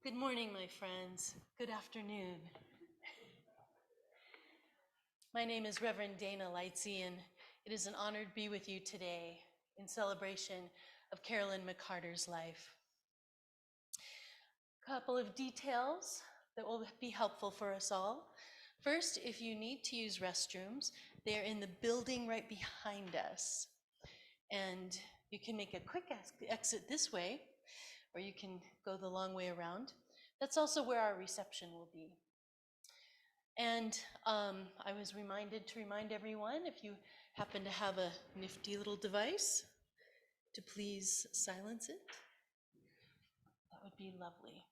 Good morning, my friends. Good afternoon. My name is Reverend Dana Lightsey, and it is an honor to be with you today in celebration of Karolyn McCarter's life. A couple of details that will be helpful for us all. First, if you need to use restrooms, they are in the building right behind us. And you can make a quick exit this way, or you can go the long way around. That's also where our reception will be. And I was reminded to remind everyone, if you happen to have a nifty little device, to please silence it. That would be lovely.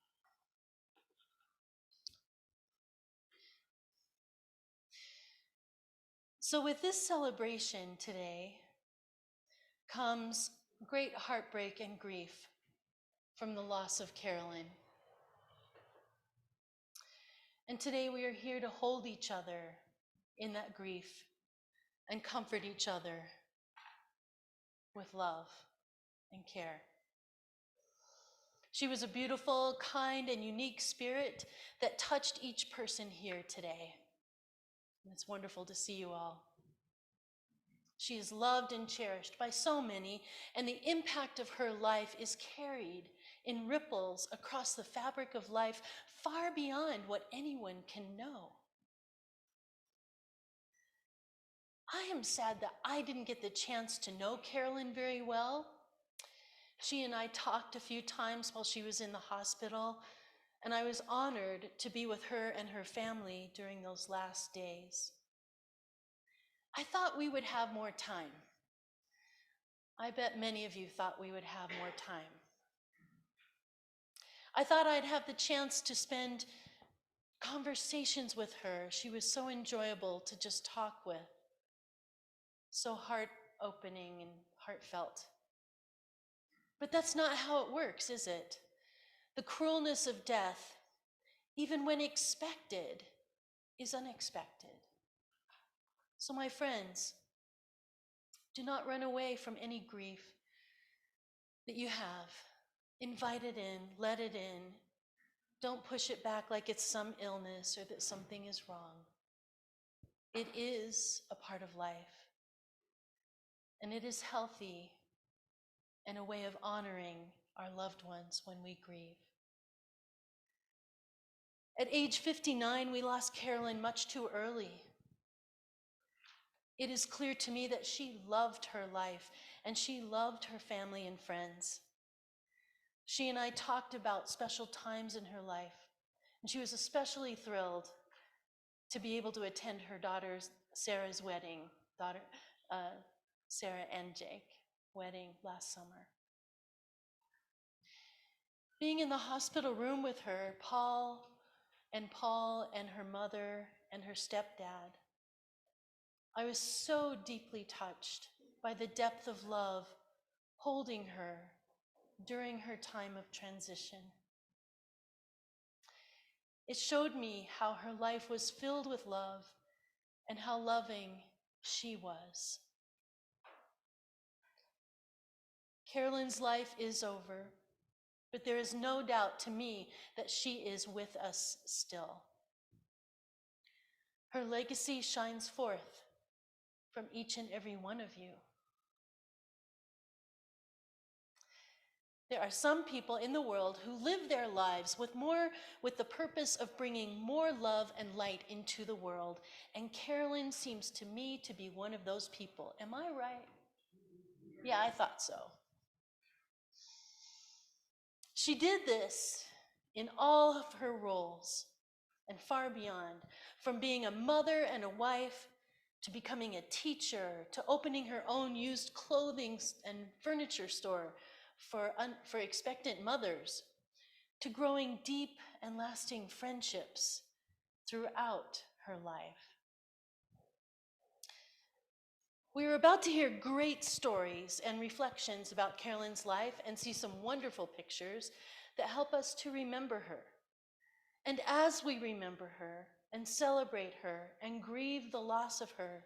So with this celebration today comes great heartbreak and grief from the loss of Karolyn. And today we are here to hold each other in that grief and comfort each other with love and care. She was a beautiful, kind, and unique spirit that touched each person here today. And it's wonderful to see you all. She is loved and cherished by so many, and the impact of her life is carried in ripples across the fabric of life far beyond what anyone can know. I am sad that I didn't get the chance to know Karolyn very well. She and I talked a few times while she was in the hospital, and I was honored to be with her and her family during those last days. I thought we would have more time. I bet many of you thought we would have more time. I thought I'd have the chance to spend conversations with her. She was so enjoyable to just talk with, so heart-opening and heartfelt. But that's not how it works, is it? The cruelness of death, even when expected, is unexpected. So my friends, do not run away from any grief that you have. Invite it in, let it in. Don't push it back like it's some illness or that something is wrong. It is a part of life, and it is healthy and a way of honoring our loved ones when we grieve. At age 59, we lost Karolyn much too early. It is clear to me that she loved her life and she loved her family and friends. She and I talked about special times in her life, and she was especially thrilled to be able to attend her daughter Sarah's wedding, Sarah and Jake wedding last summer. Being in the hospital room with her, Paul and her mother and her stepdad, I was so deeply touched by the depth of love holding her during her time of transition. It showed me how her life was filled with love and how loving she was. Karolyn's life is over, but there is no doubt to me that she is with us still. Her legacy shines forth from each and every one of you. There are some people in the world who live their lives with the purpose of bringing more love and light into the world, and Karolyn seems to me to be one of those people. Am I right? Yeah, I thought so. She did this in all of her roles and far beyond, from being a mother and a wife to becoming a teacher, to opening her own used clothing and furniture store for expectant mothers, to growing deep and lasting friendships throughout her life. We are about to hear great stories and reflections about Karolyn's life and see some wonderful pictures that help us to remember her. And as we remember her and celebrate her and grieve the loss of her,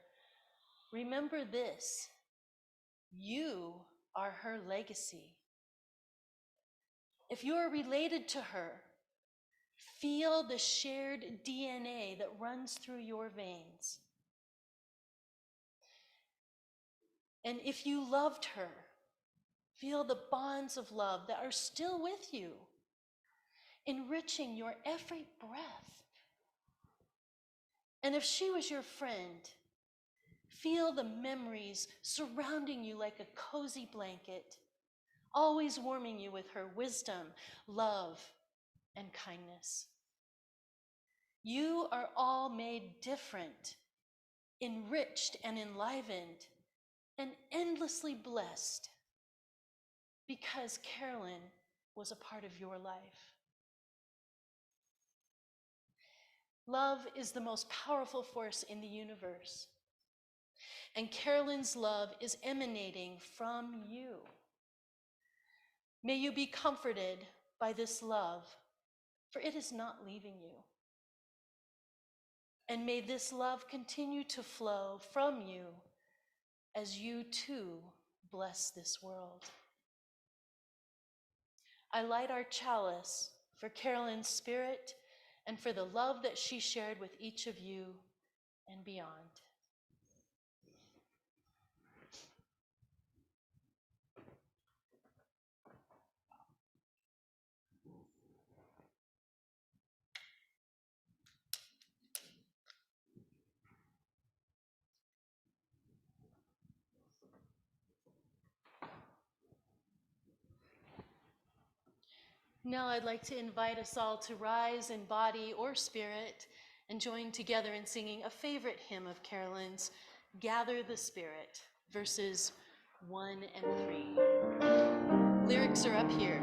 remember this: you are her legacy. If you are related to her, Feel the shared DNA that runs through your veins. And if you loved her, feel the bonds of love that are still with you, enriching your every breath. And if she was your friend, feel the memories surrounding you like a cozy blanket, always warming you with her wisdom, love, and kindness. You are all made different, enriched and enlivened, and endlessly blessed because Karolyn was a part of your life. Love is the most powerful force in the universe, and Karolyn's love is emanating from you. May you be comforted by this love, for it is not leaving you. And may this love continue to flow from you as you too bless this world. I light our chalice for Karolyn's spirit and for the love that she shared with each of you and beyond. Now I'd like to invite us all to rise in body or spirit and join together in singing a favorite hymn of Karolyn's, Gather the Spirit, verses 1 and 3. Lyrics are up here.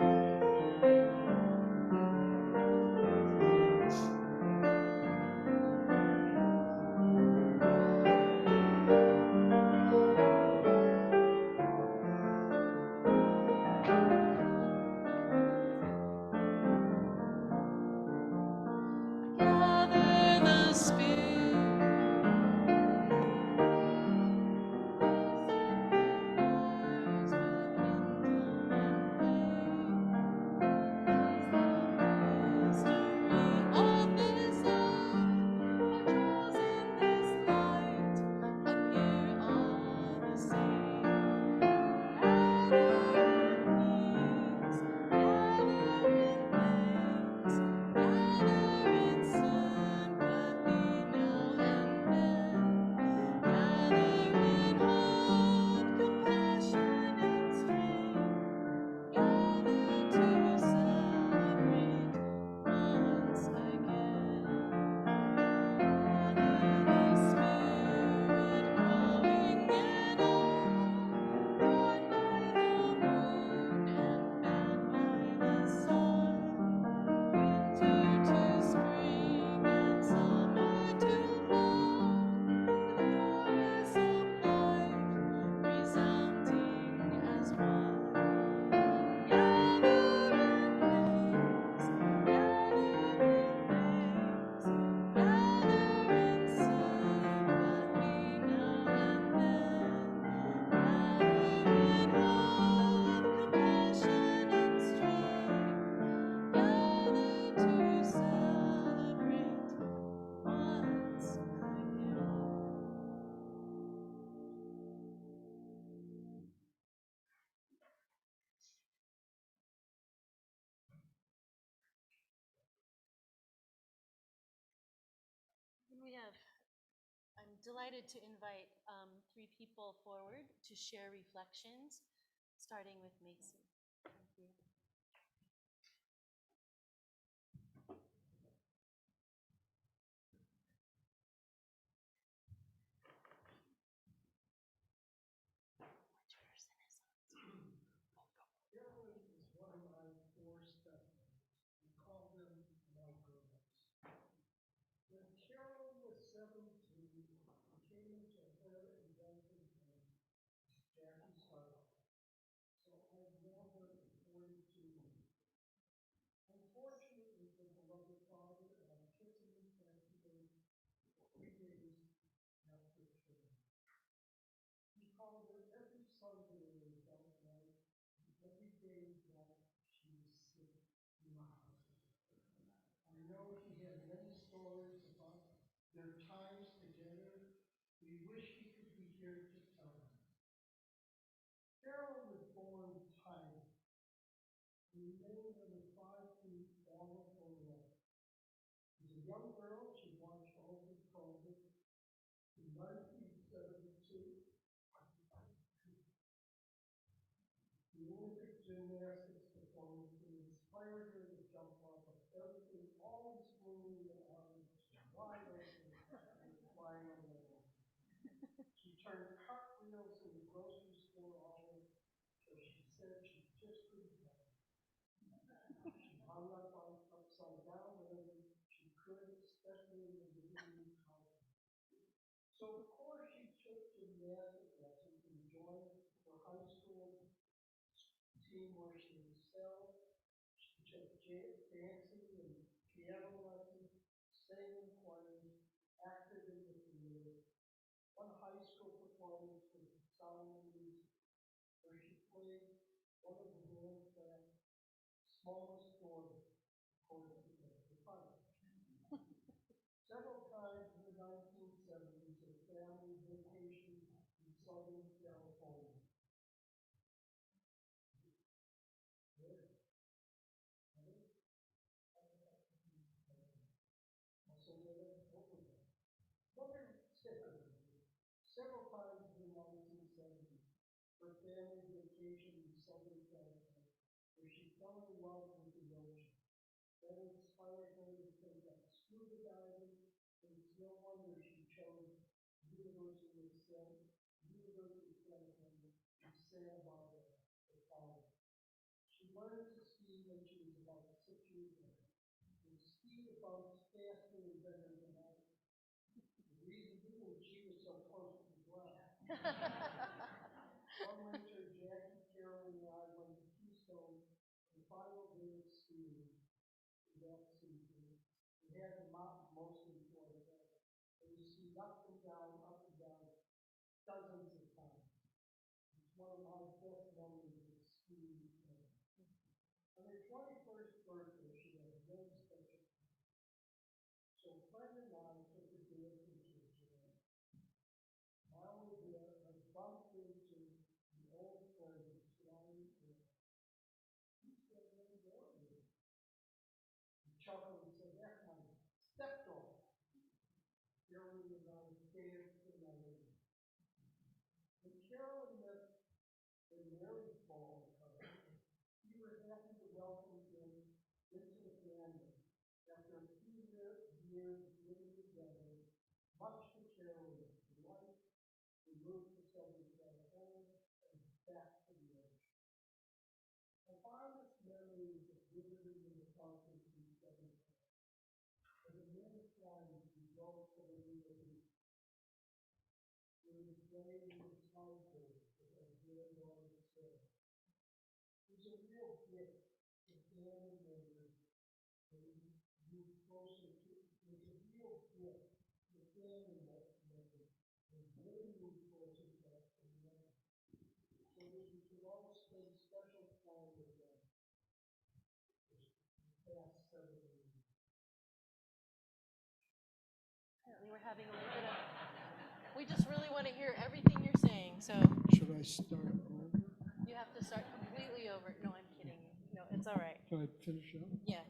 I'm delighted to invite 3 people forward to share reflections, starting with Macy. Thank you. Karolyn is one of my 4 stepmothers. We call them my girls. When Karolyn was 17, we came into her invented home, Jackie's Heart. So I've known her for 42 their times together, we wish we could be here to tell them. Karolyn was born tiny, and remained under 5 feet all of her life. As a young girl, she watched over COVID in 1972. The Olympic gymnastics performance inspired her to jump off of everything, always swinging the arms wide open and flying away. She turned cartwheels in the grocery store aisle, so she said she just couldn't help it. She hung upside down whenever she could, especially in the living room counter. So of course she took gymnastic lessons and joined her high school team where she excelled. She took dancing and piano lessons, sang in choirs, acted in the theater. One high school performance was the Sound of Music, where she played one of the band's smallest daughters, according to the title. Several times in the 1970s, her family vacationed in Southern California. Several times in the 1970s, her family vacationed in Southern California, where she fell in love with the ocean. That inspired her to take up scuba diving, and it's no wonder she chose University of California in Santa Barbara for college. She learned to ski when she was about 6 years old, and skied about faster and better than I did. The reason being, she was so close to the ground. One winter, Jackie, Carolyn, and I went to Keystone for the final day of skiing in that season. We had the mountain mostly to ourselves, and we skied up and down, dozens of times. It's one of my best memories of skiing ever. On her 21st birthday, she had a very special time. So a friend and I took a dancing to Chalice. While we were there, I bumped into the old friend of Slideshow. He said, "What are you doing?" He chuckled and said, "That's my stepdaughter." Carolyn and I danced the night away. When Carolyn met the married Paul McCarter, we were happy to welcome him into the family. After a few years living together, much to Carolyn's delight, we moved to Southern California and back to the ocean. My fondest memories of visiting the park in Southern California are the many times we drove to the Beach. We would play in the slideshow with our granddaughter Sarah. It was a real gift to family members when we moved closer to it. It was a real gift to family members when they moved closer to us than we ever. So that we could all spend special time with them the past 7 years. Apparently we're having a little bit of, we just really want to hear everything you're saying, so Should I start over? you have to start completely over. No, I'm kidding. No, it's all right. Can I finish up? Yeah,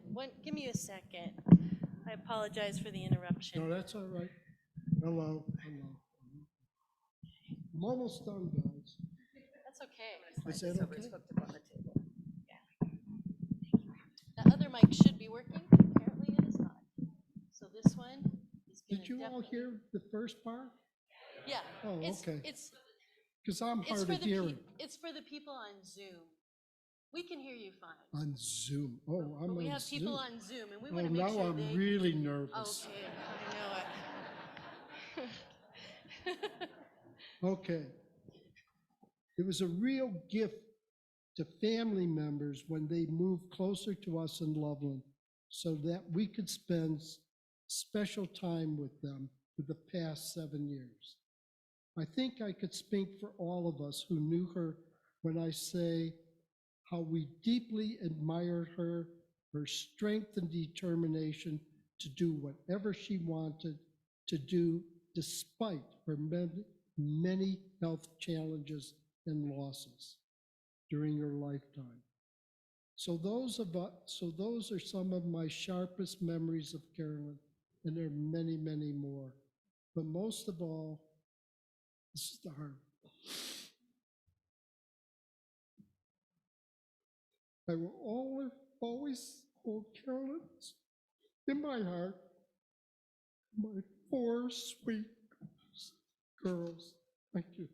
give me a second. I apologize for the interruption. No, that's all right. Hello. I'm almost done, guys. That's okay. Is that okay? The other mic should be working. Apparently it is not. So this one is going Did to you all hear the first part? Yeah. Oh, okay. It's Because I'm it's hard for of the hearing it's for the people on Zoom. We can hear you fine. on Zoom. Oh, I'm But we on have people Zoom. on Zoom, and we Oh, want to make now sure I'm they. really nervous. Okay, I know it. Okay. It was a real gift to family members when they moved closer to us in Loveland so that we could spend special time with them for the past 7 years. I think I could speak for all of us who knew her when I say how we deeply admired her, her strength and determination to do whatever she wanted to do despite her many health challenges and losses during her lifetime. So those are some of my sharpest memories of Karolyn, and there are many, many more. But most of all, this is the hard. I will always hold Karolyn in my heart, my 4 sweet girls. Thank you.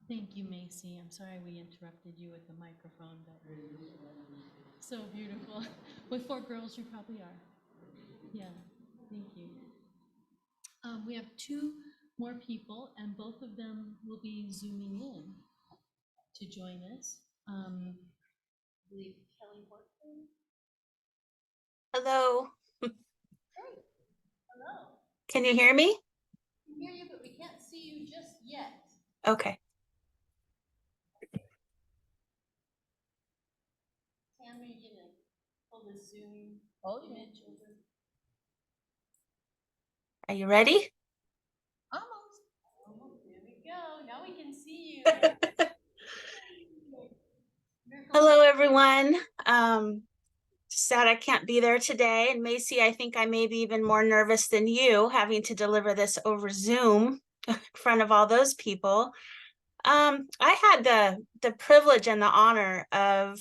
Thank you, Macy. I'm sorry we interrupted you with the microphone, but so beautiful. With 4 girls, you probably are. Yeah, thank you. We have 2 more people, and both of them will be zooming in to join us. I believe Kelly Horton. Hello. Hey, hello. Can you hear me? We can hear you, but we can't see you just yet. Okay. Tam, are you gonna pull the Zoom image over? Are you ready? Almost. Almost. There we go. Now we can see you. Hello, everyone. Sad I can't be there today. And Macy, I think I may be even more nervous than you having to deliver this over Zoom in front of all those people. I had the privilege and the honor of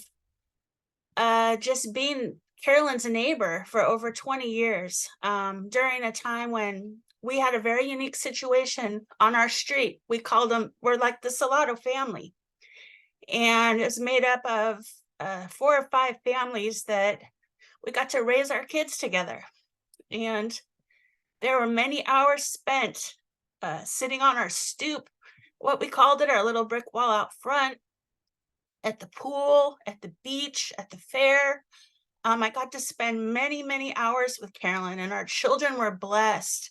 just being Karolyn's neighbor for over 20 years during a time when we had a very unique situation on our street. We're like the Salado family. And it's made up of 4 or 5 families that we got to raise our kids together. And there were many hours spent sitting on our stoop, what we called it, our little brick wall out front, at the pool, at the beach, at the fair. I got to spend many, many hours with Karolyn, and our children were blessed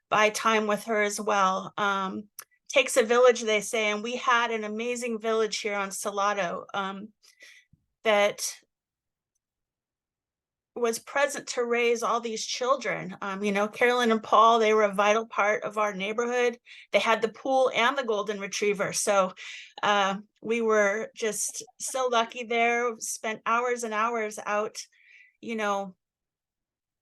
by time with her as well. Takes a village, they say, and we had an amazing village here on Salado that was present to raise all these children. Karolyn and Paul, they were a vital part of our neighborhood. They had the pool and the golden retriever. So we were just so lucky there, spent hours and hours out,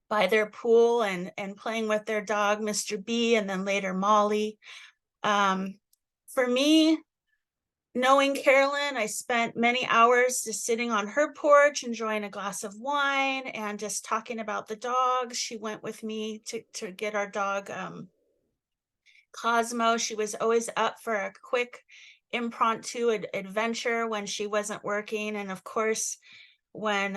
by their pool and playing with their dog, Mr. B, and then later Molly. For me, knowing Karolyn, I spent many hours just sitting on her porch, enjoying a glass of wine and just talking about the dogs. She went with me to get our dog, Cosmo. She was always up for a quick impromptu adventure when she wasn't working. And of course, when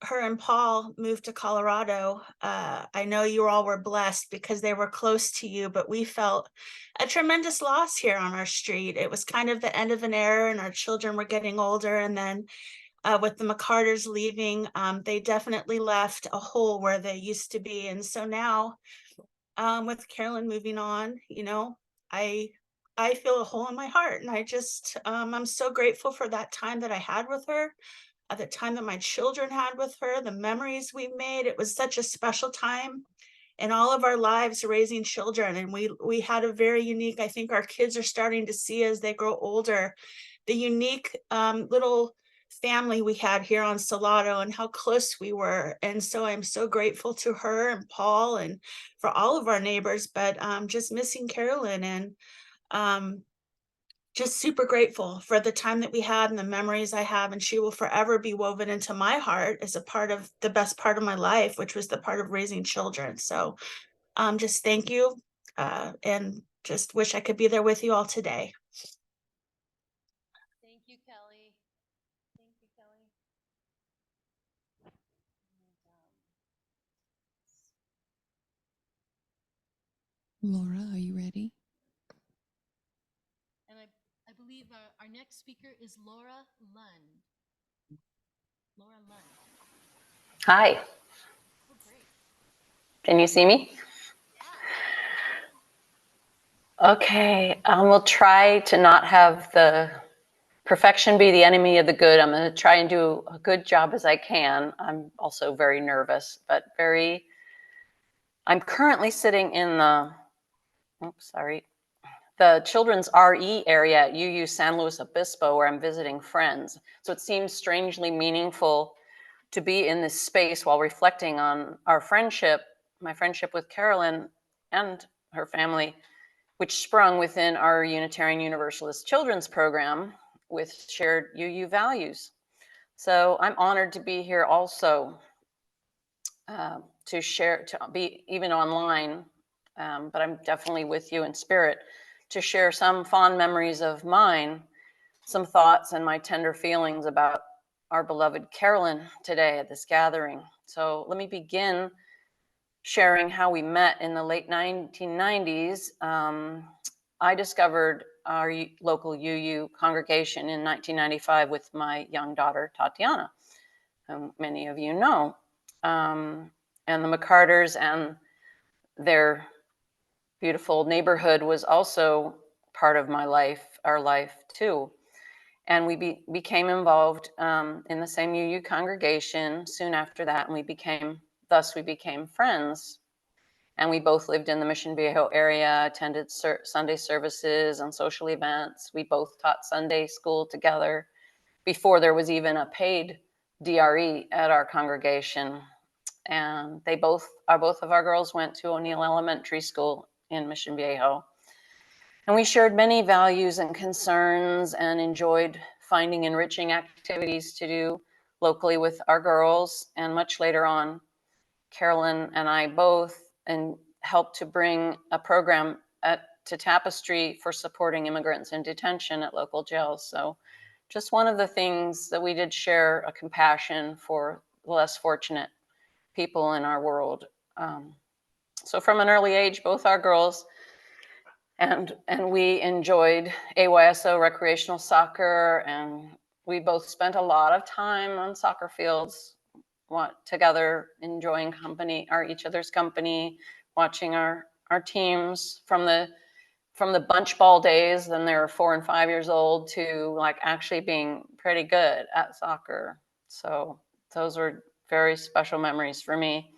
her and Paul moved to Colorado, I know you all were blessed because they were close to you, but we felt a tremendous loss here on our street. It was kind of the end of an era, and our children were getting older. And then with the McCarters leaving, they definitely left a hole where they used to be. And so now with Karolyn moving on, I feel a hole in my heart. And I'm so grateful for that time that I had with her. At the time that my children had with her, the memories we made. It was such a special time in all of our lives raising children. And we had a very unique, I think our kids are starting to see as they grow older, the unique little family we had here on Salado and how close we were. And so I'm so grateful to her and Paul and for all of our neighbors, but just missing Karolyn, and just super grateful for the time that we had and the memories I have. And she will forever be woven into my heart as a part of the best part of my life, which was the part of raising children. So just thank you, and just wish I could be there with you all today. Thank you, Kelly. Thank you, Kelly. Laura, are you ready? And I believe our next speaker is Laura Lunn. Laura Lunn. Hi. Oh, great. Can you see me? Okay, we'll try to not have the perfection be the enemy of the good. I'm going to try and do a good job as I can. I'm also very nervous, but I'm currently sitting in the children's RE area at UU San Luis Obispo, where I'm visiting friends. So it seems strangely meaningful to be in this space while reflecting on our friendship, my friendship with Karolyn and her family, which sprung within our Unitarian Universalist Children's Program with shared UU values. So I'm honored to be here also to share, to be even online, but I'm definitely with you in spirit, to share some fond memories of mine, some thoughts and my tender feelings about our beloved Karolyn today at this gathering. So let me begin sharing how we met in the late 1990s. I discovered our local UU congregation in 1995 with my young daughter, Tatiana, whom many of you know. And the McCarters and their beautiful neighborhood was also part of my life, our life too. And we became involved in the same UU congregation soon after that, and we became friends. And we both lived in the Mission Viejo area, attended Sunday services and social events. We both taught Sunday school together before there was even a paid DRE at our congregation. And both of our girls went to O'Neill Elementary School in Mission Viejo. And we shared many values and concerns and enjoyed finding enriching activities to do locally with our girls. And much later on, Karolyn and I both helped to bring a program to Tapestry for supporting immigrants in detention at local jails. So just one of the things that we did share a compassion for the less fortunate people in our world. So from an early age, both our girls and we enjoyed AYSO recreational soccer, and we both spent a lot of time on soccer fields together, enjoying each other's company, watching our teams from the bunch ball days, then they were 4 and 5 years old, to like actually being pretty good at soccer. So those were very special memories for me.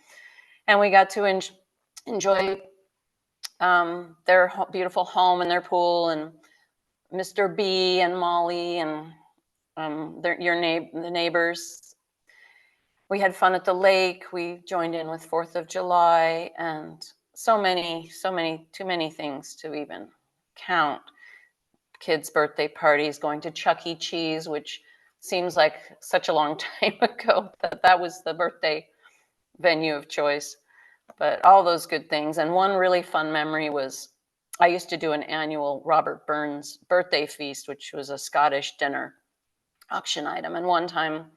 And we got to enjoy their beautiful home and their pool, and Mr. B and Molly and the neighbors. We had fun at the lake. We joined in with 4th of July and too many things to even count. Kids' birthday parties, going to Chuck E. Cheese, which seems like such a long time ago that was the birthday venue of choice. But all those good things. And one really fun memory was I used to do an annual Robert Burns birthday feast, which was a Scottish dinner auction item. And one time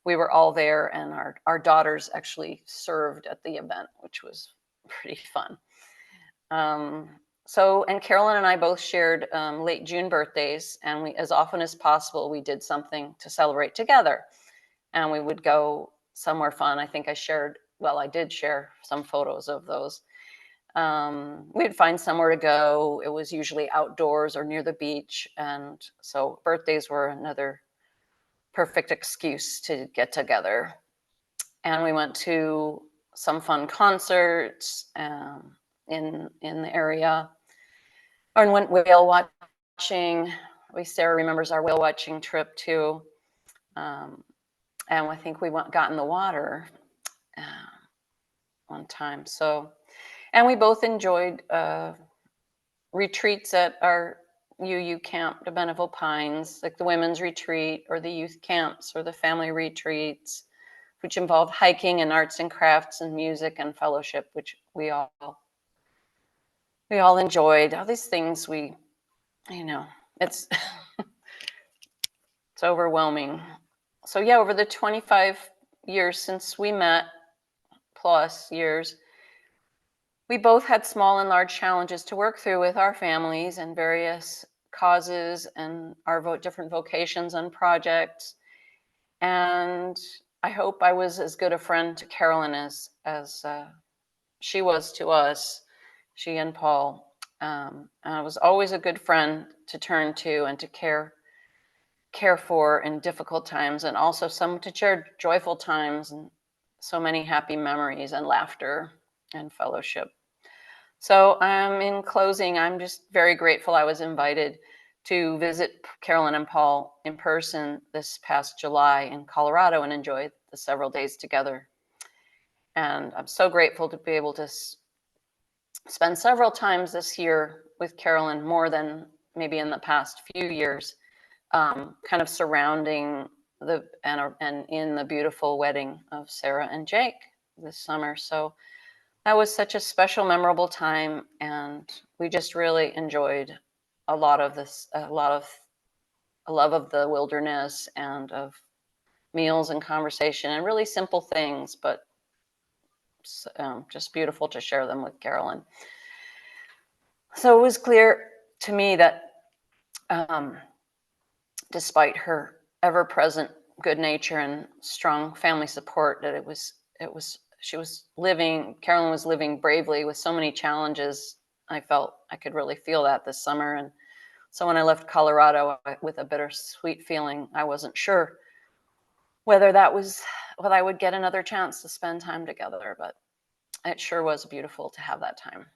we were all there, and our daughters actually served at the event, which was pretty fun. And Karolyn and I both shared late June birthdays, and as often as possible, we did something to celebrate together. And we would go somewhere fun. I think I did share some photos of those. We'd find somewhere to go. It was usually outdoors or near the beach. And so birthdays were another perfect excuse to get together. And we went to some fun concerts in the area, and went whale watching. Sarah remembers our whale watching trip too. And I think we got in the water one time. So, and we both enjoyed retreats at our UU camp to Beneville Pines, like the women's retreat or the youth camps or the family retreats, which involved hiking and arts and crafts and music and fellowship, which we all enjoyed. All these things it's it's overwhelming. So yeah, over the 25 years since we met, plus years, we both had small and large challenges to work through with our families and various causes and our different vocations and projects. And I hope I was as good a friend to Karolyn as she was to us, she and Paul. I was always a good friend to turn to and to care for in difficult times, and also someone to share joyful times and so many happy memories and laughter and fellowship. So in closing, I'm just very grateful I was invited to visit Karolyn and Paul in person this past July in Colorado and enjoy the several days together. And I'm so grateful to be able to spend several times this year with Karolyn, more than maybe in the past few years, kind of surrounding and in the beautiful wedding of Sarah and Jake this summer. So that was such a special, memorable time, and we just really enjoyed a lot of a love of the wilderness and of meals and conversation and really simple things, but just beautiful to share them with Karolyn. So it was clear to me that despite her ever-present good nature and strong family support, that Karolyn was living bravely with so many challenges. I felt I could really feel that this summer. And so when I left Colorado with a bittersweet feeling, I wasn't sure whether I would get another chance to spend time together, but it sure was beautiful to have that time.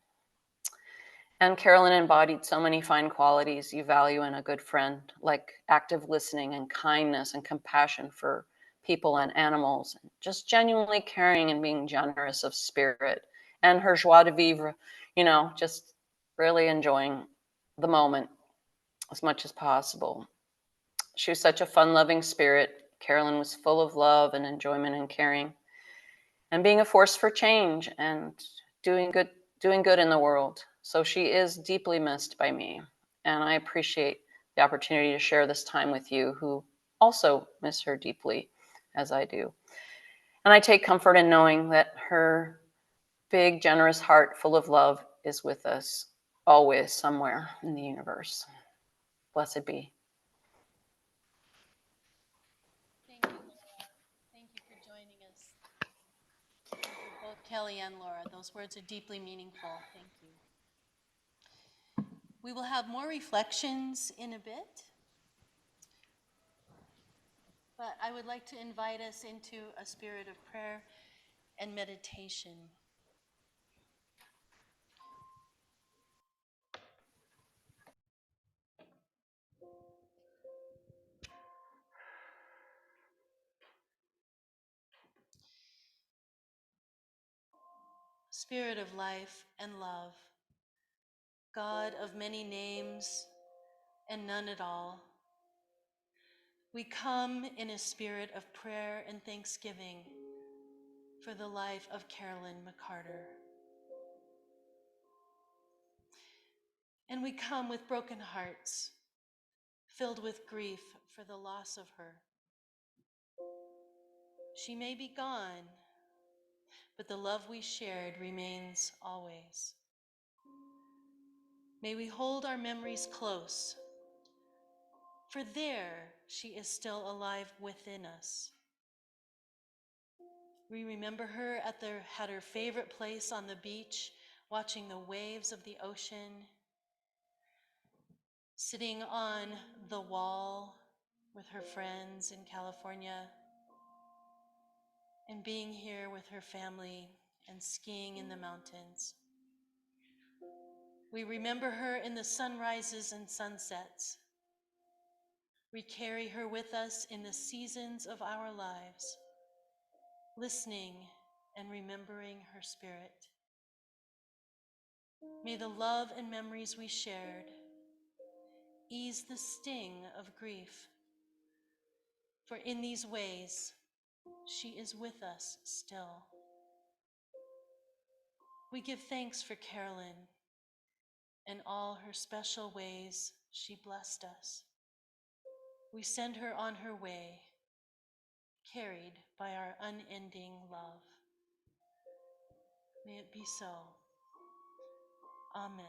And Karolyn embodied so many fine qualities you value in a good friend, like active listening and kindness and compassion for people and animals, and just genuinely caring and being generous of spirit. And her joie de vivre, just really enjoying the moment as much as possible. She was such a fun-loving spirit. Karolyn was full of love and enjoyment and caring, and being a force for change and doing good in the world. So she is deeply missed by me, and I appreciate the opportunity to share this time with you who also miss her deeply as I do. And I take comfort in knowing that her big, generous heart full of love is with us always somewhere in the universe. Blessed be. Thank you, Laura. Thank you for joining us. And for both Keli and Laura, those words are deeply meaningful. Thank you. We will have more reflections in a bit, but I would like to invite us into a spirit of prayer and meditation. Spirit of life and love, God of many names and none at all, we come in a spirit of prayer and thanksgiving for the life of Karolyn McCarter. And we come with broken hearts, filled with grief for the loss of her. She may be gone, but the love we shared remains always. May we hold our memories close, for there she is still alive within us. We remember her at her favorite place on the beach, watching the waves of the ocean, sitting on the wall with her friends in California, and being here with her family and skiing in the mountains. We remember her in the sunrises and sunsets. We carry her with us in the seasons of our lives, listening and remembering her spirit. May the love and memories we shared ease the sting of grief, for in these ways, she is with us still. We give thanks for Karolyn and all her special ways she blessed us. We send her on her way, carried by our unending love. May it be so. Amen.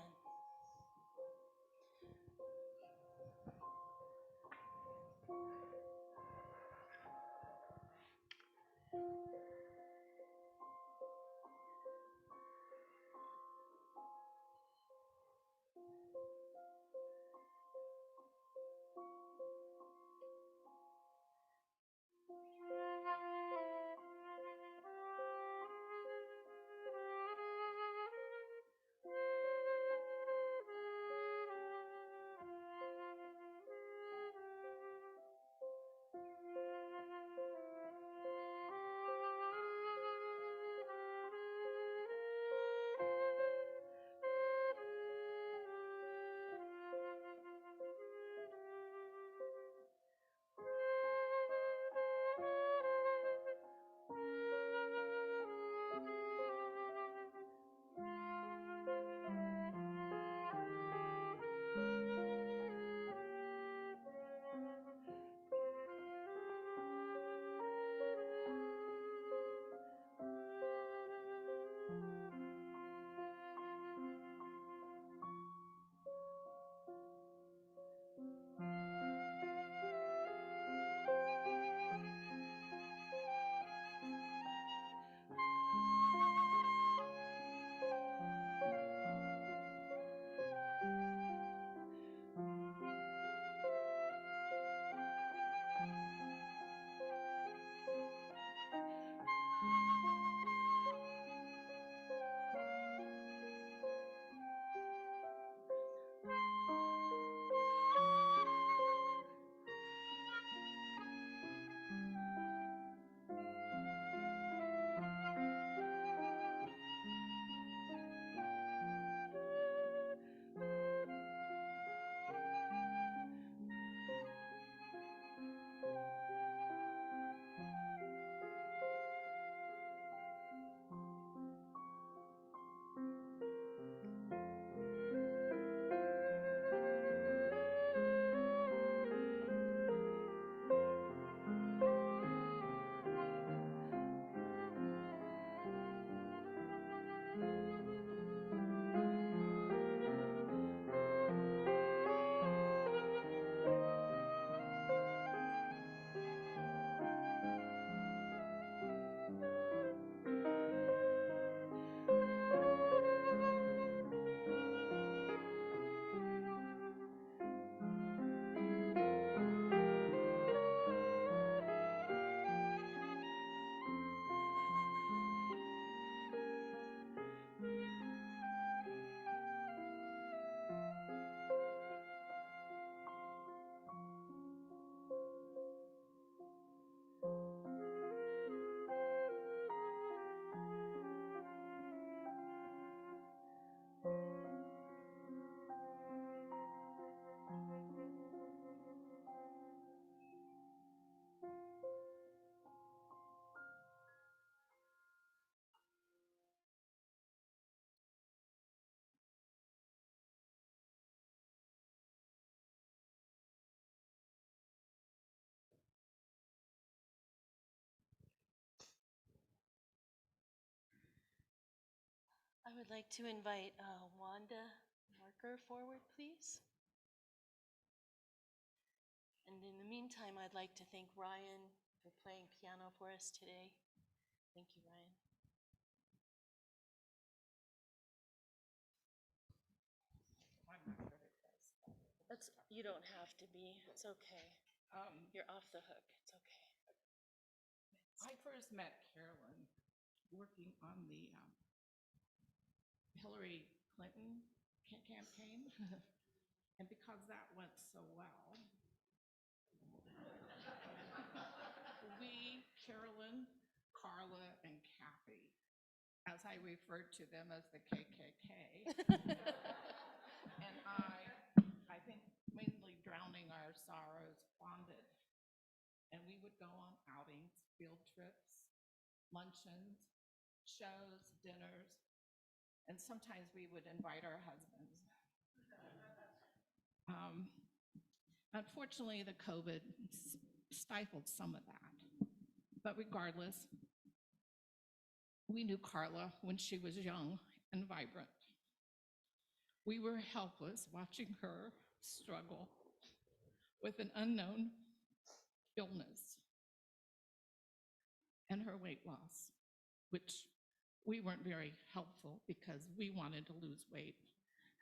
I would like to invite Wanda Marker forward, please. And in the meantime, I'd like to thank Ryan for playing piano for us today. Thank you, Ryan. You don't have to be. It's okay. You're off the hook. It's okay. I first met Karolyn working on the Hillary Clinton campaign, and because that went so well, we, Karolyn, Karla, and Kathy, as I referred to them as the KKK, and I think mainly drowning our sorrows, bonded. And we would go on outings, field trips, luncheons, shows, dinners, and sometimes we would invite our husbands. Unfortunately, the COVID stifled some of that. But regardless, we knew Karla when she was young and vibrant. We were helpless watching her struggle with an unknown illness and her weight loss, which we weren't very helpful because we wanted to lose weight.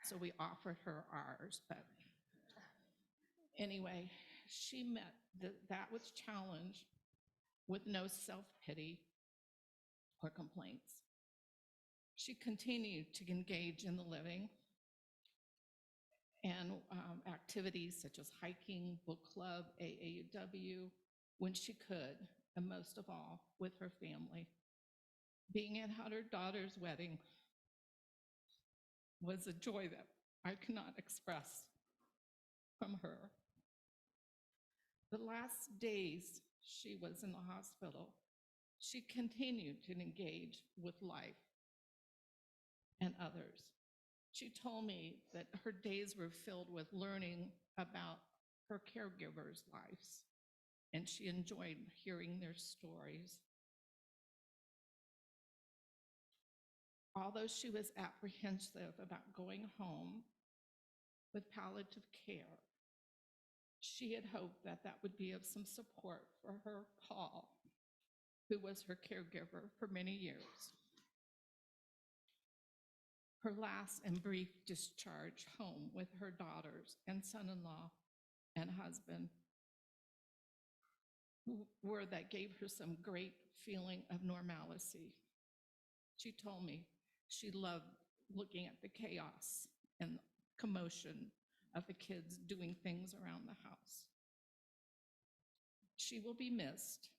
So we offered her ours, but anyway, she met that was challenge with no self-pity or complaints. She continued to engage in the living and activities such as hiking, book club, AAUW, when she could, and most of all, with her family. Being at her daughter's wedding was a joy that I cannot express from her. The last days she was in the hospital, she continued to engage with life and others. She told me that her days were filled with learning about her caregivers' lives, and she enjoyed hearing their stories. Although she was apprehensive about going home with palliative care, she had hoped that that would be of some support for her Paul, who was her caregiver for many years. Her last and brief discharge home with her daughters and son-in-law and husband were that gave her some great feeling of normalcy. She told me she loved looking at the chaos and commotion of the kids doing things around the house. She will be missed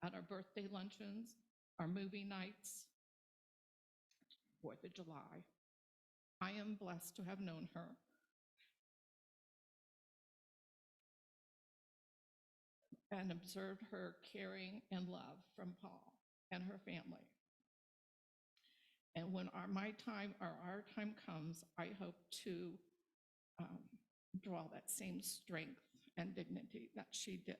at our birthday luncheons, our movie nights, 4th of July. I am blessed to have known her. And observed her caring and love from Paul and her family. And when our time comes, I hope to draw that same strength and dignity that she did.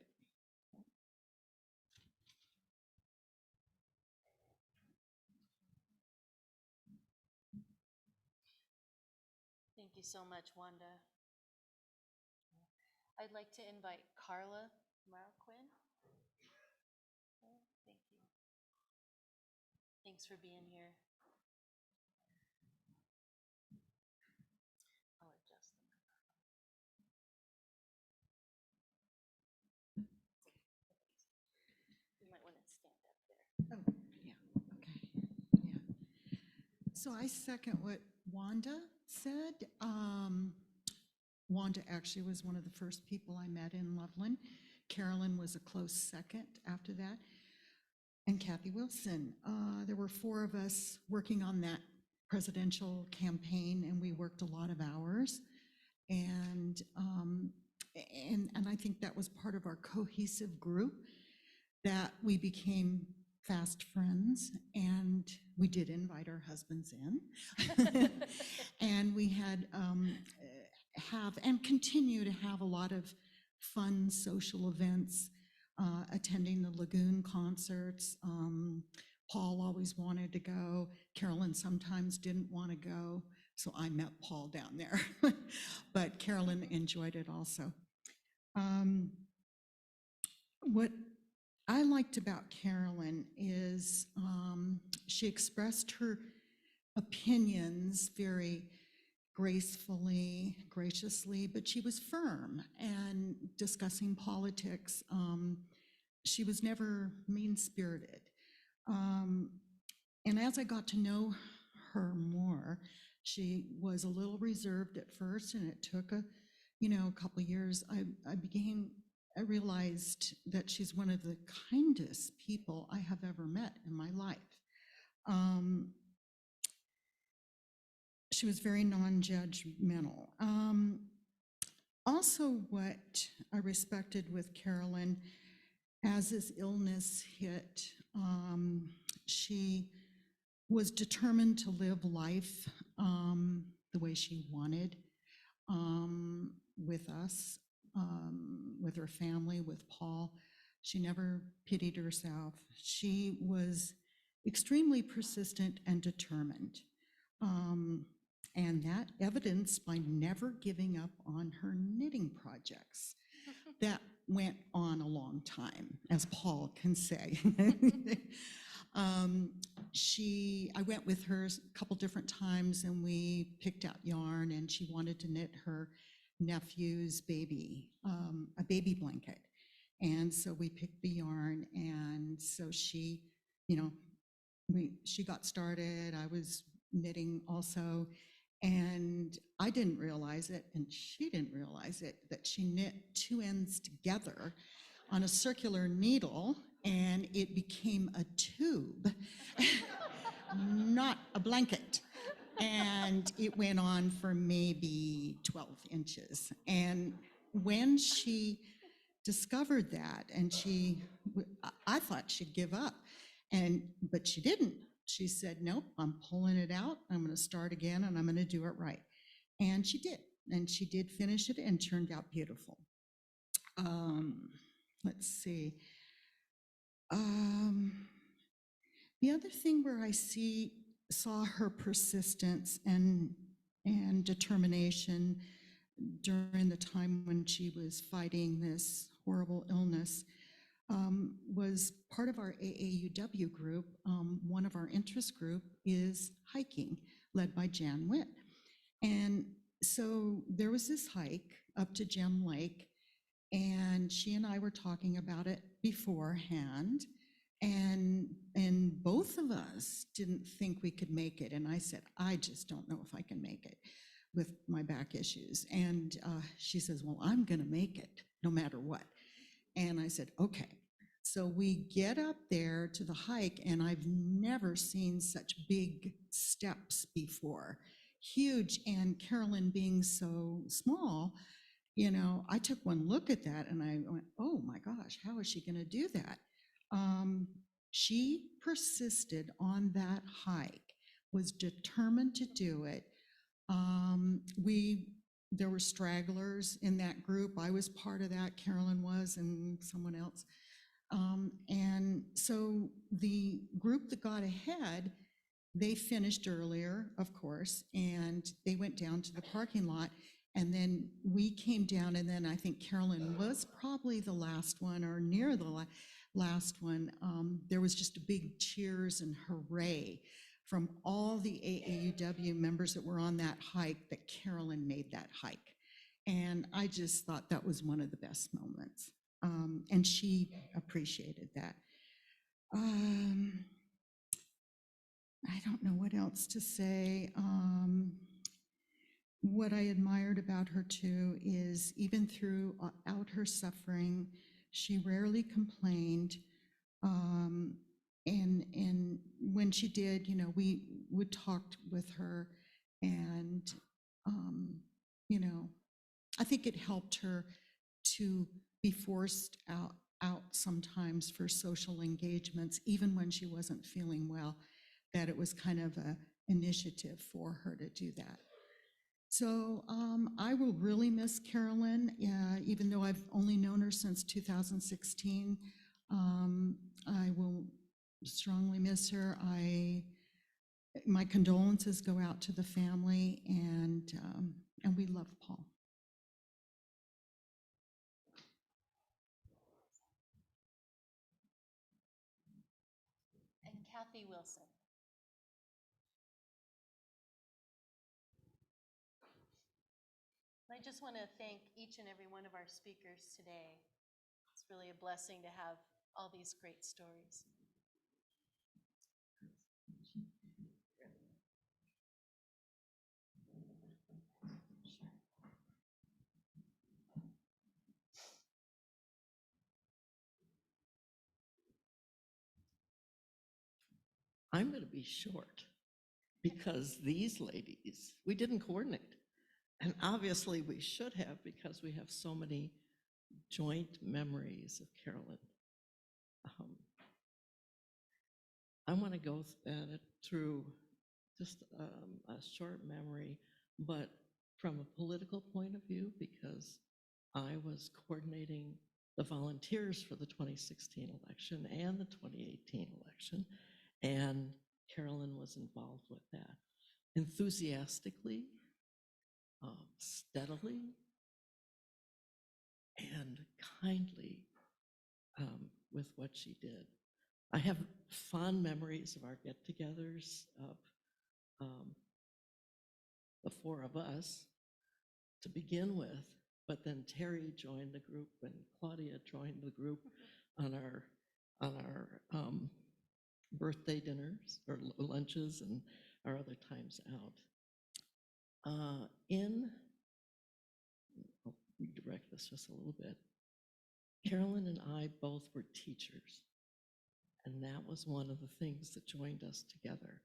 Thank you so much, Wanda. I'd like to invite Karla Marroquin. Oh, thank you. Thanks for being here. I'll adjust the microphone. You might want to stand up there. Oh, yeah, okay, yeah. So I second what Wanda said. Wanda actually was one of the first people I met in Loveland. Karolyn was a close second after that. And Kathy Wilson. There were 4 of us working on that presidential campaign, and we worked a lot of hours. And I think that was part of our cohesive group, that we became fast friends, and we did invite our husbands in. And we had have and continue to have a lot of fun social events, attending the Lagoon concerts. Paul always wanted to go. Karolyn sometimes didn't want to go, so I met Paul down there. But Karolyn enjoyed it also. What I liked about Karolyn is she expressed her opinions very gracefully, graciously, but she was firm and discussing politics. She was never mean-spirited. And as I got to know her more, she was a little reserved at first, and it took a couple of years. I realized that she's one of the kindest people I have ever met in my life. She was very non-judgmental. Also, what I respected with Karolyn, as his illness hit, she was determined to live life the way she wanted, with us, with her family, with Paul. She never pitied herself. She was extremely persistent and determined. And that evidenced by never giving up on her knitting projects. That went on a long time, as Paul can say. I went with her a couple different times, and we picked out yarn, and she wanted to knit her nephew's baby, a baby blanket. And so we picked the yarn, and so she, she got started. I was knitting also, and I didn't realize it, and she didn't realize it, that she knit two ends together on a circular needle, and it became a tube, not a blanket. And it went on for maybe 12 inches. And when she discovered that, and I thought she'd give up, but she didn't. She said, nope, I'm pulling it out. I'm going to start again, and I'm going to do it right. And she did. And she did finish it and turned out beautiful. Let's see. The other thing where I saw her persistence and determination during the time when she was fighting this horrible illness was part of our AAUW group. One of our interest group is hiking, led by Jan Witt. And so there was this hike up to Gem Lake, and she and I were talking about it beforehand, and both of us didn't think we could make it. And I said, I just don't know if I can make it with my back issues. And she says, well, I'm gonna make it no matter what. And I said, okay. So we get up there to the hike, and I've never seen such big steps before, huge. And Karolyn being so small, I took one look at that and I went, oh my gosh, how is she gonna do that? She persisted on that hike, was determined to do it. There were stragglers in that group. I was part of that, Karolyn was, and someone else. And so the group that got ahead, they finished earlier, of course, and they went down to the parking lot. And then we came down, and then I think Karolyn was probably the last one, or near the last one. There was just a big cheers and hooray from all the AAUW members that were on that hike, that Karolyn made that hike. And I just thought that was one of the best moments. And she appreciated that. I don't know what else to say. What I admired about her too is, even throughout her suffering, she rarely complained. And when she did, we would talk with her, and I think it helped her to be forced out sometimes for social engagements, even when she wasn't feeling well, that it was kind of an initiative for her to do that. So I will really miss Karolyn, even though I've only known her since 2016. I will strongly miss her. My condolences go out to the family, and we love Paul. And Kathy Wilson. I just want to thank each and every one of our speakers today. It's really a blessing to have all these great stories. I'm going to be short because these ladies, we didn't coordinate. And obviously we should have, because we have so many joint memories of Karolyn. I want to go through just a short memory, but from a political point of view, because I was coordinating the volunteers for the 2016 election and the 2018 election, and Karolyn was involved with that enthusiastically, steadily, and kindly with what she did. I have fond memories of our get-togethers of the four of us to begin with, but then Terry joined the group and Claudia joined the group on our birthday dinners or lunches and our other times out. I'll redirect this just a little bit. Karolyn and I both were teachers, and that was one of the things that joined us together.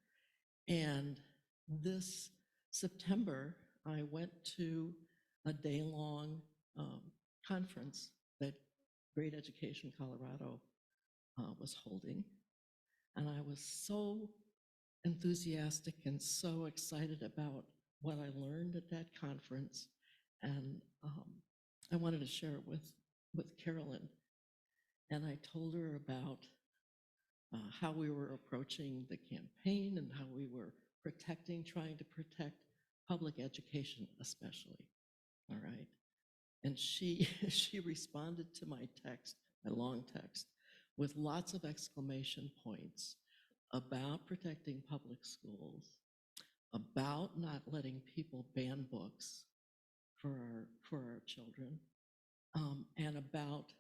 And this September, I went to a day-long conference that Great Education Colorado was holding. And I was so enthusiastic and so excited about what I learned at that conference. And I wanted to share it with Karolyn. And I told her about how we were approaching the campaign and how we were trying to protect public education especially, all right? And she responded to my text, my long text, with lots of exclamation points about protecting public schools, about not letting people ban books for our children, and about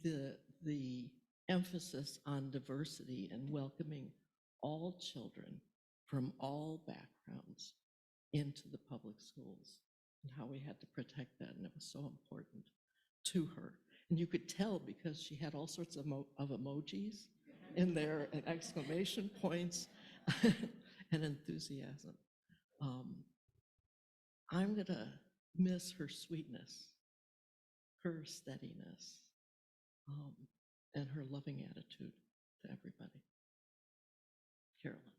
the emphasis on diversity and welcoming all children from all backgrounds into the public schools, and how we had to protect that. And it was so important to her. And you could tell because she had all sorts of emojis in there and exclamation points and enthusiasm. I'm gonna miss her sweetness, her steadiness, and her loving attitude to everybody. Karolyn.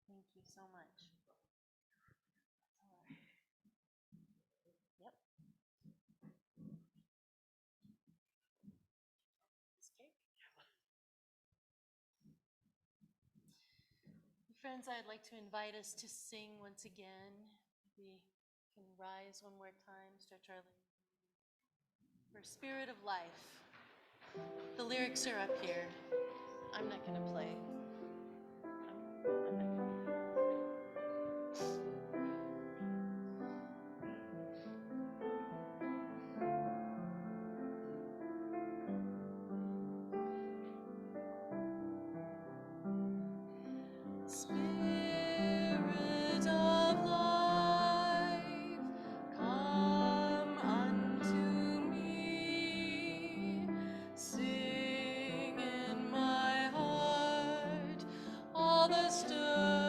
Thank you so much. Yep. This cake. Friends, I'd like to invite us to sing once again. We can rise one more time, stretch our legs. For Spirit of Life. The lyrics are up here. I'm not going to play. I'm not gonna. Spirit of life, come unto me. Sing in my heart all the stir.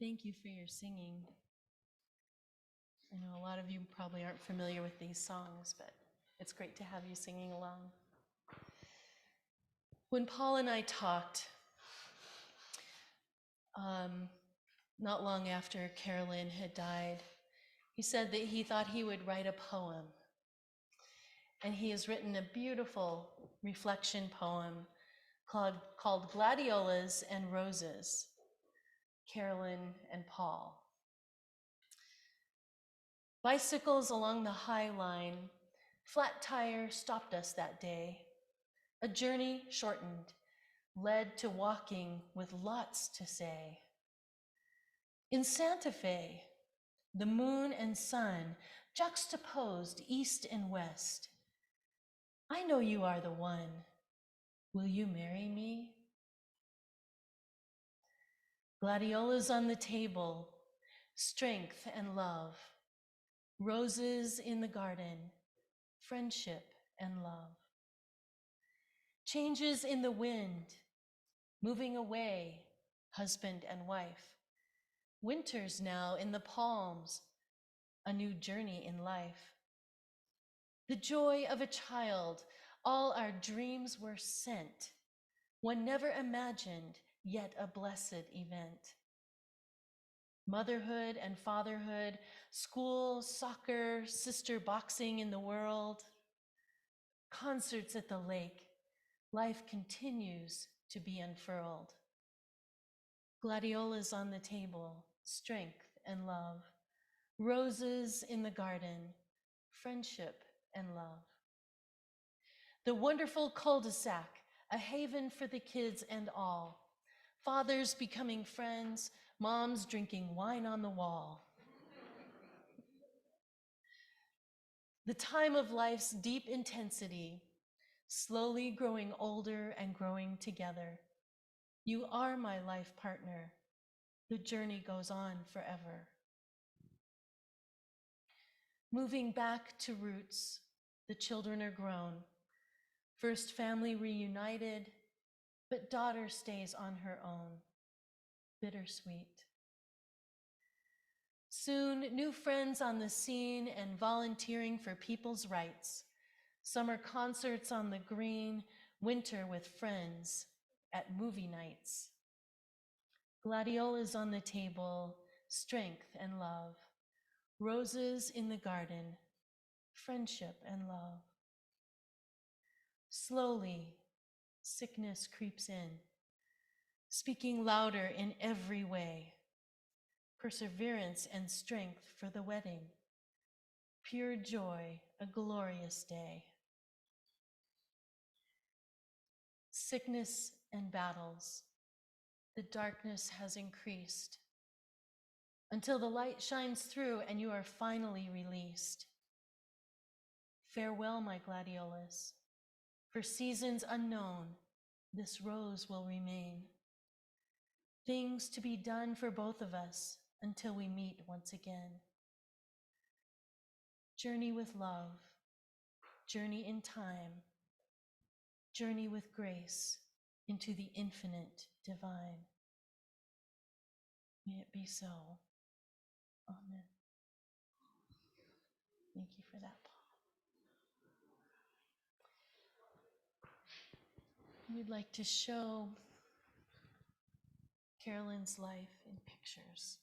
thank you for your singing. I know a lot of you probably aren't familiar with these songs, but it's great to have you singing along. When Paul and I talked, not long after Karolyn had died, he said that he thought he would write a poem. And he has written a beautiful reflection poem called Gladiolus and Roses, Karolyn and Paul. Bicycles along the High Line, flat tire stopped us that day. A journey shortened, led to walking with lots to say. In Santa Fe, the moon and sun juxtaposed east and west. I know you are the one. Will you marry me? Gladiolus on the table, strength and love. Roses in the garden, friendship and love. Changes in the wind, moving away, husband and wife. Winters now in the palms, a new journey in life. The joy of a child, all our dreams were sent. One never imagined, yet a blessed event. Motherhood and fatherhood, school, soccer, sister boxing in the world. Concerts at the lake, life continues to be unfurled. Gladiolus on the table, strength and love. Roses in the garden, friendship and love. The wonderful cul-de-sac, a haven for the kids and all. Fathers becoming friends, moms drinking wine on the wall. The time of life's deep intensity, slowly growing older and growing together. You are my life partner. The journey goes on forever. Moving back to roots, the children are grown. First family reunited, but daughter stays on her own. Bittersweet. Soon, new friends on the scene and volunteering for people's rights. Summer concerts on the green, winter with friends at movie nights. Gladiolus on the table, strength and love. Roses in the garden, friendship and love. Slowly, sickness creeps in, speaking louder in every way. Perseverance and strength for the wedding. Pure joy, a glorious day. Sickness and battles, the darkness has increased until the light shines through and you are finally released. Farewell, my gladiolus. For seasons unknown, this rose will remain. Things to be done for both of us until we meet once again. Journey with love, journey in time, journey with grace into the infinite divine. May it be so. Amen. Thank you for that, Paul. We'd like to show Karolyn's life in pictures.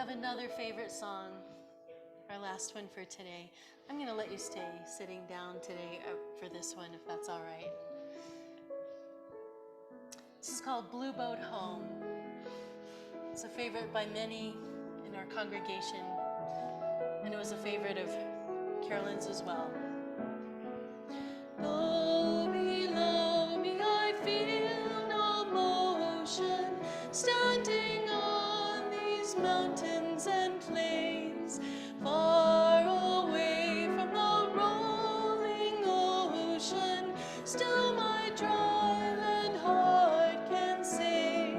have another favorite song, our last one for today. I'm going to let you stay sitting down today for this one, if that's all right. This is called Blue Boat Home. It's a favorite by many in our congregation, and it was a favorite of Karolyn's as well. Low below me, I feel no motion, standing on these mountains and plains, far away from the rolling ocean. Still my dry land heart can say,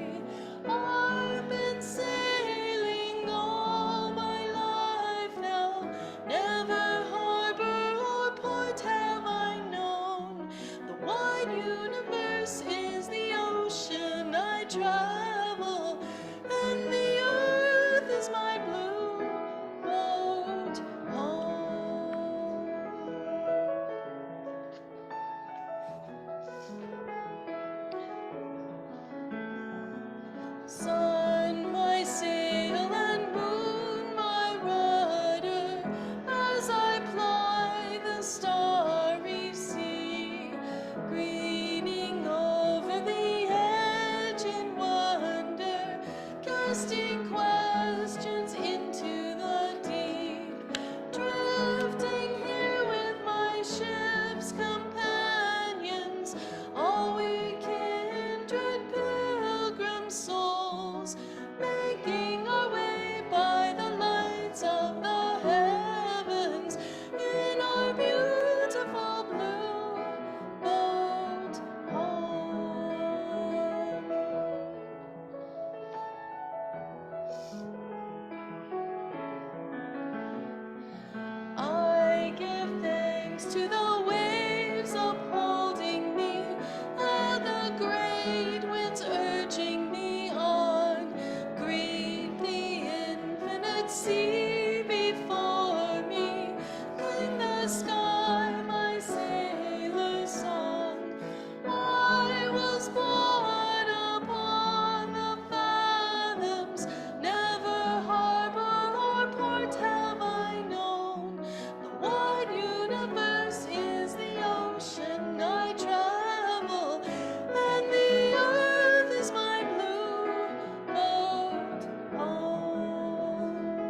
I've been sailing all my life now, never harbor or port have I known. The wide universe is the ocean I travel, and the earth is my blue boat home. Sun, my sail, and moon, my rudder, as I ply the starry sea, greening over the edge in wonder, casting questions into the deep, drifting here with my ship's companions, all we kindred pilgrim souls, making our way by the lights of the heavens in our beautiful blue boat home. I give thanks to the waves upholding me, and the great winds urging me on. Greet the infinite sea before me, in the sky my sailor's song. I was born upon the fathoms, never harbor or port have I known. The wide universe is the ocean I travel, and the earth is my blue boat home.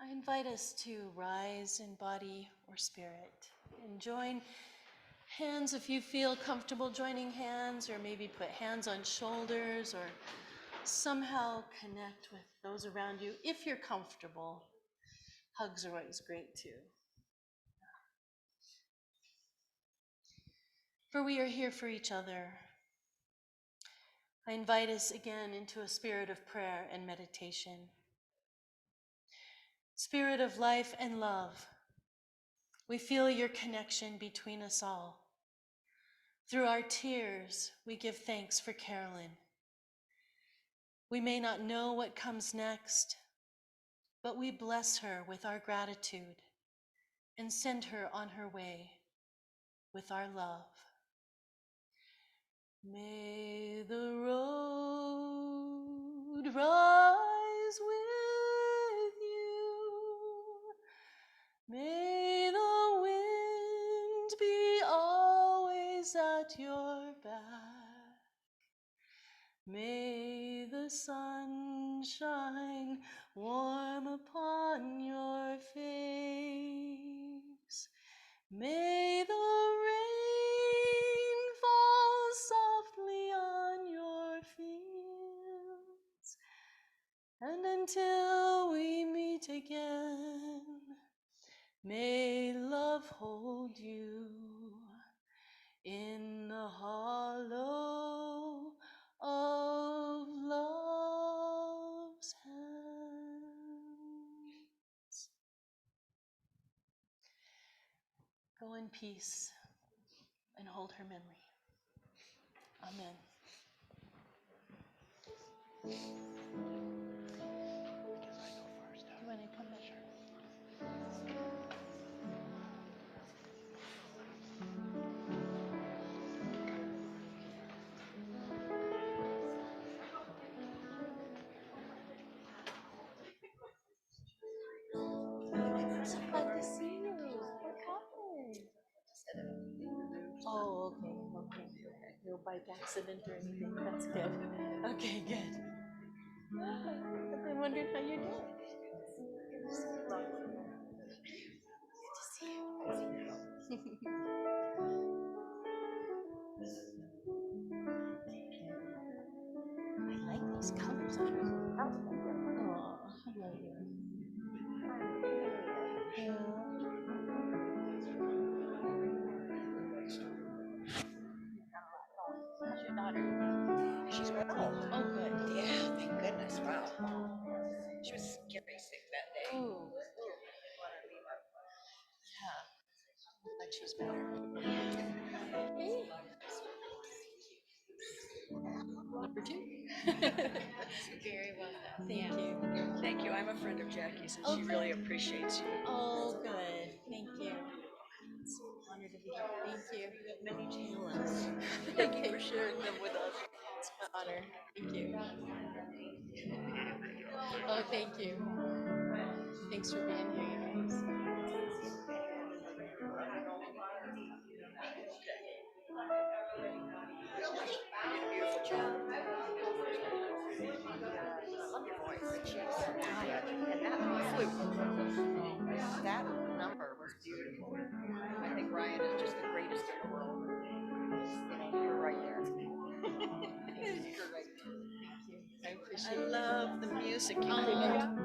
I invite us to rise in body or spirit and join hands if you feel comfortable joining hands, or maybe put hands on shoulders, or somehow connect with those around you if you're comfortable. Hugs are always great too. For we are here for each other. I invite us again into a spirit of prayer and meditation. Spirit of life and love, we feel your connection between us all. Through our tears, we give thanks for Karolyn. We may not know what comes next, but we bless her with our gratitude and send her on her way with our love. May the road rise with you. May the wind be always at your back. May the sun shine warm upon your face. May the rain fall softly on your fields. And until we meet again, may love hold you in the hollow of love's hands. Go in peace and hold her memory. Amen. You want to come back? by accident or anything. That's good. Okay, good. I've been wondering how you're doing. Good to see you. I like these colors on her outfit. Oh, hello there. Yeah. How's your daughter? She's well. Oh, good. Yeah, thank goodness. Wow. She was scary sick that day. Oh, yeah. But she's better. Number 2. Very well done. Thank you. Thank you. I'm a friend of Jackie's and she Okay. really appreciates you. Oh, good. Thank you. It's an honor to be here. Thank you. Many talents. Thank you for sharing them with us. It's my honor. Thank you. Oh, thank you. Thanks for being here, you guys. Beautiful job. I love your voice. And that flute. That number was beautiful. I think Ryan is just the greatest in the world. You know, you're right there. You're right there. I appreciate I it. love the music you Oh, create.